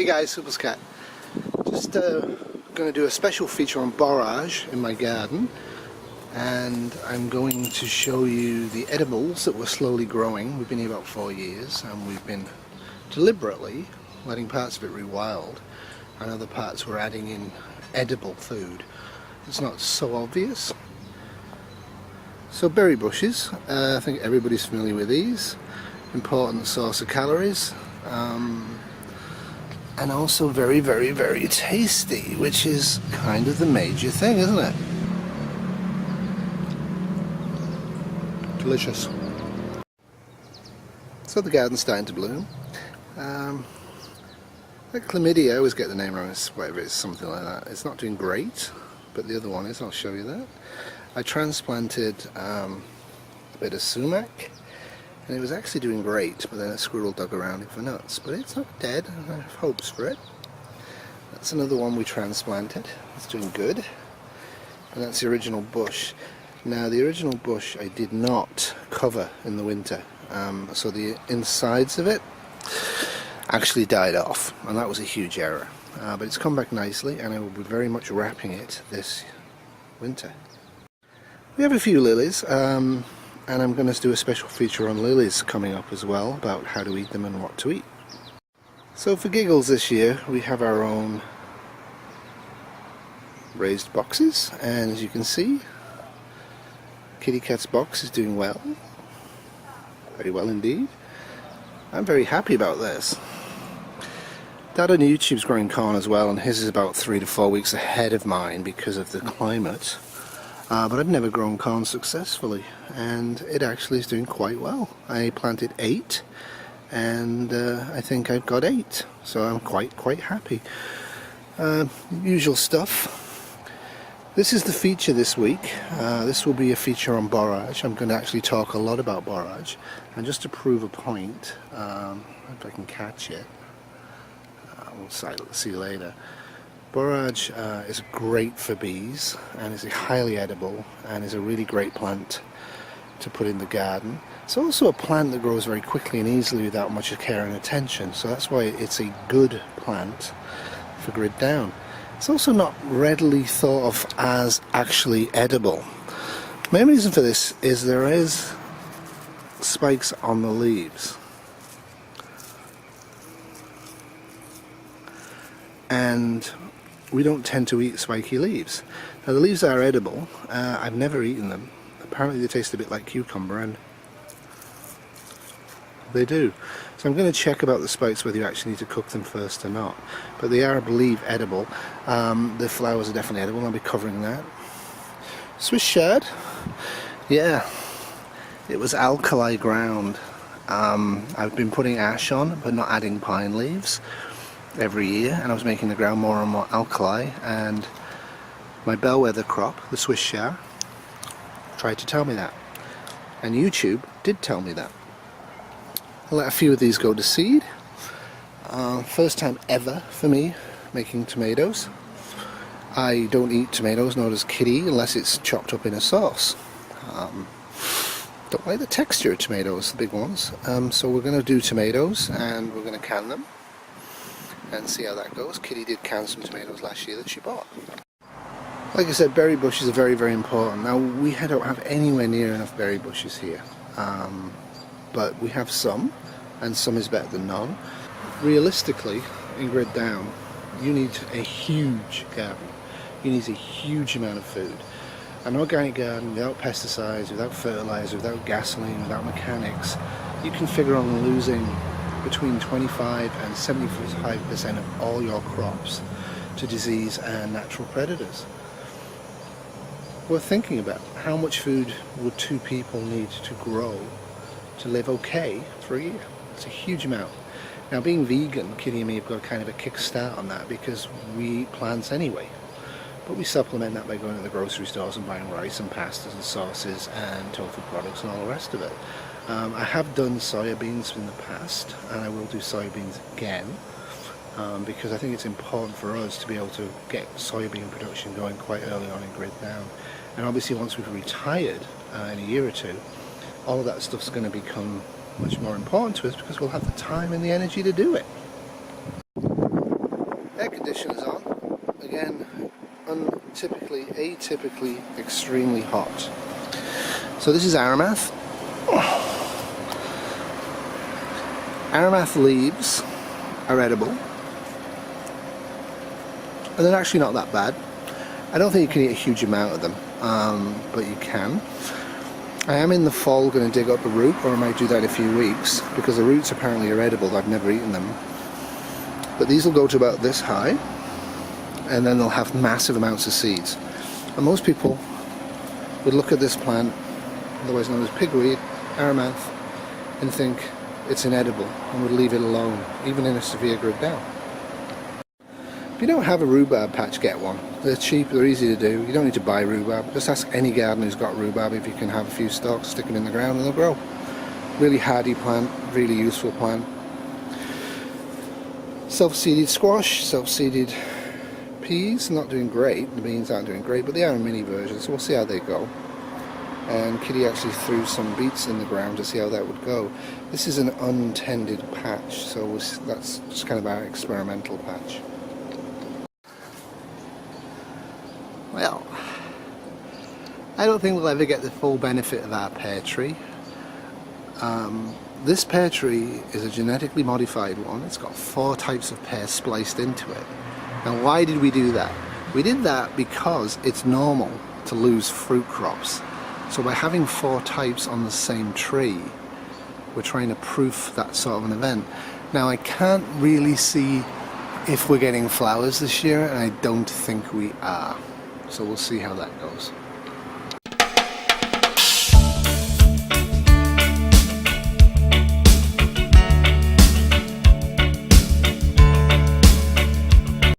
Hey guys, Superscat. Just going to do a special feature on borage in my garden, and I'm going to show you the edibles that we're slowly growing. We've been here about 4 years and we've been deliberately letting parts of it rewild and other parts we're adding in edible food. It's not so obvious. So berry bushes, I think everybody's familiar with these. Important source of calories. And also very, very, very tasty, which is kind of the major thing, isn't it? Delicious. So the garden's starting to bloom. Like chlamydia, I always get the name wrong, whatever it is, something like that. It's not doing great, but the other one is, I'll show you that. I transplanted a bit of sumac, and it was actually doing great, but then a squirrel dug around it for nuts. But it's not dead, I have hopes for it. That's another one we transplanted. It's doing good. And that's the original bush. Now the original bush I did not cover in the winter. So the insides of it actually died off, and that was a huge error. But it's come back nicely, and I will be very much wrapping it this winter. We have a few lilies. And I'm going to do a special feature on lilies coming up as well, about how to eat them and what to eat. So for giggles this year, we have our own raised boxes, and as you can see, Kitty Cat's box is doing well. Very well indeed. I'm very happy about this. Dad on YouTube's growing corn as well, and his is about 3 to 4 weeks ahead of mine because of the climate. But I've never grown corn successfully, and it actually is doing quite well. I planted 8, and I think I've got 8, so I'm quite happy. Usual stuff. This is the feature this week. This will be a feature on borage. I'm going to actually talk a lot about borage, and just to prove a point, if I can catch it, we'll see you later. Borage is great for bees, and is highly edible, and is a really great plant to put in the garden. It's also a plant that grows very quickly and easily without much care and attention, so that's why it's a good plant for grid down. It's also not readily thought of as actually edible. The main reason for this is there is spikes on the leaves. And we don't tend to eat spiky leaves. Now the leaves are edible. I've never eaten them. Apparently they taste a bit like cucumber, and they do. So I'm going to check about the spikes, whether you actually need to cook them first or not. But they are, I believe, edible. The flowers are definitely edible, and I'll be covering that. Swiss chard. Yeah, it was alkali ground. I've been putting ash on, but not adding pine leaves every year, and I was making the ground more and more alkali, and my bellwether crop, the Swiss chard, tried to tell me that, and YouTube did tell me that. I let a few of these go to seed. First time ever for me making tomatoes. I don't eat tomatoes, nor does Kitty, unless it's chopped up in a sauce. Don't like the texture of tomatoes, the big ones. So we're going to do tomatoes, and we're going to can them and see how that goes. Kitty did can some tomatoes last year that she bought. Like I said, berry bushes are very, very important. Now we don't have anywhere near enough berry bushes here, but we have some, and some is better than none. Realistically, in grid down, you need a huge garden. You need a huge amount of food. An organic garden without pesticides, without fertilizer, without gasoline, without mechanics, you can figure on losing between 25 and 75% of all your crops to disease and natural predators. We're thinking about how much food would 2 people need to grow to live okay for a year. It's a huge amount. Now being vegan, Kitty and me have got kind of a kickstart on that because we eat plants anyway. But we supplement that by going to the grocery stores and buying rice and pastas and sauces and tofu products and all the rest of it. I have done soybeans in the past, and I will do soybeans again, because I think it's important for us to be able to get soybean production going quite early on in grid down. And obviously once we've retired in a year or two, all of that stuff's going to become much more important to us because we'll have the time and the energy to do it. atypically extremely hot. So this is Aramath. Aramath leaves are edible, and they're actually not that bad. I don't think you can eat a huge amount of them, but you can. I am in the fall going to dig up a root, or I might do that in a few weeks, because the roots apparently are edible. I've never eaten them. But these will go to about this high, and then they'll have massive amounts of seeds. And most people would look at this plant, otherwise known as pigweed, Aramath, and think it's inedible and would leave it alone, even in a severe grid down. If you don't have a rhubarb patch, get one. They're cheap, they're easy to do. You don't need to buy rhubarb. Just ask any gardener who's got rhubarb if you can have a few stalks, stick them in the ground and they'll grow. Really hardy plant, really useful plant. Self-seeded squash, self-seeded peas, not doing great. The beans aren't doing great, but they are a mini version, so we'll see how they go. And Kitty actually threw some beets in the ground to see how that would go. This is an untended patch, so that's just kind of our experimental patch. Well, I don't think we'll ever get the full benefit of our pear tree. This pear tree is a genetically modified one. It's got 4 types of pears spliced into it. Now, why did we do that? We did that because it's normal to lose fruit crops. So by having 4 types on the same tree, we're trying to proof that sort of an event. Now, I can't really see if we're getting flowers this year, and I don't think we are. So we'll see how that goes.